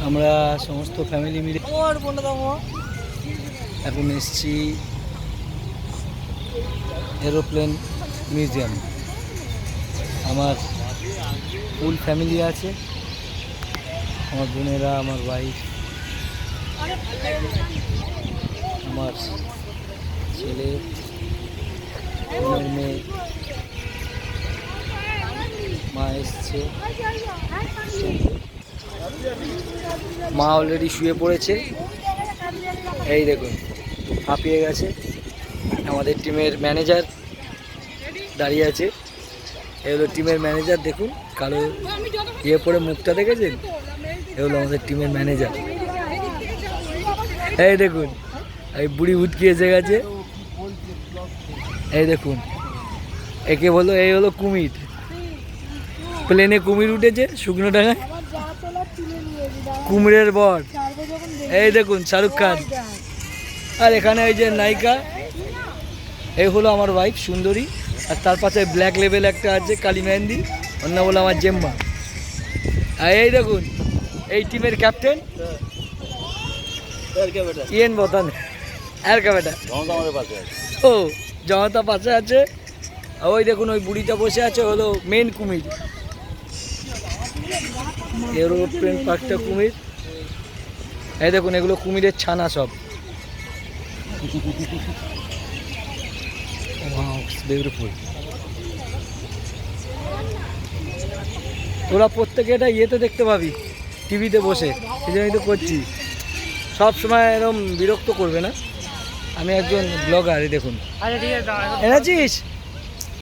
আমরা সমস্ত ফ্যামিলি মিলে এখন এসছি এরোপ্লেন মিউজিয়াম। আমার ফুল ফ্যামিলি আছে, আমার বোনেরা, আমার ওয়াইফ, আমার ছেলে, বোনের মেয়ে, মা এসছে। মা অলরেডি শুয়ে পড়েছে, এই দেখুন হাঁপিয়ে গেছে। আমাদের টিমের ম্যানেজার দাঁড়িয়ে আছে, এই হলো টিমের ম্যানেজার। দেখুন কালো ইয়ে পরে মুখটা দেখেছেন, এ হলো আমাদের টিমের ম্যানেজার। এই দেখুন এই বুড়ি উঠকি এসে গেছে, এই দেখুন একে বলো, এই হলো কুমির। প্লেনে কুমির উঠেছে শুকনো ডাঙায়, কুমিরের বর। এই দেখুন শাহরুখ খান। আর এখানে এই যে নায়িকা, এই হলো আমার ওয়াইফ সুন্দরী। আর তার পাশে ব্ল্যাক লেভেল একটা আছে কালী মেহেন্দি, অন্য বলো আমার জেম্মা। আর এই দেখুন এই টিমের ক্যাপ্টেন ইয়েন বতান। আর কে বেটা ও জনতা পাশে আছে। ওই দেখুন ওই বুড়িটা বসে আছে, হলো মেন কুমির। এরোপ্লেন পার্কটা কুমির। এই দেখুন এগুলো কুমিরের ছানা সব। বিউটিফুল। তোরা প্রত্যেকে এটা ইয়েতে দেখতে পাবি, টিভিতে বসে। এই জন্যই তো করছি, সব সময় এরকম বিরক্ত করবে না। আমি একজন ব্লগার। এই দেখুন এনেছিস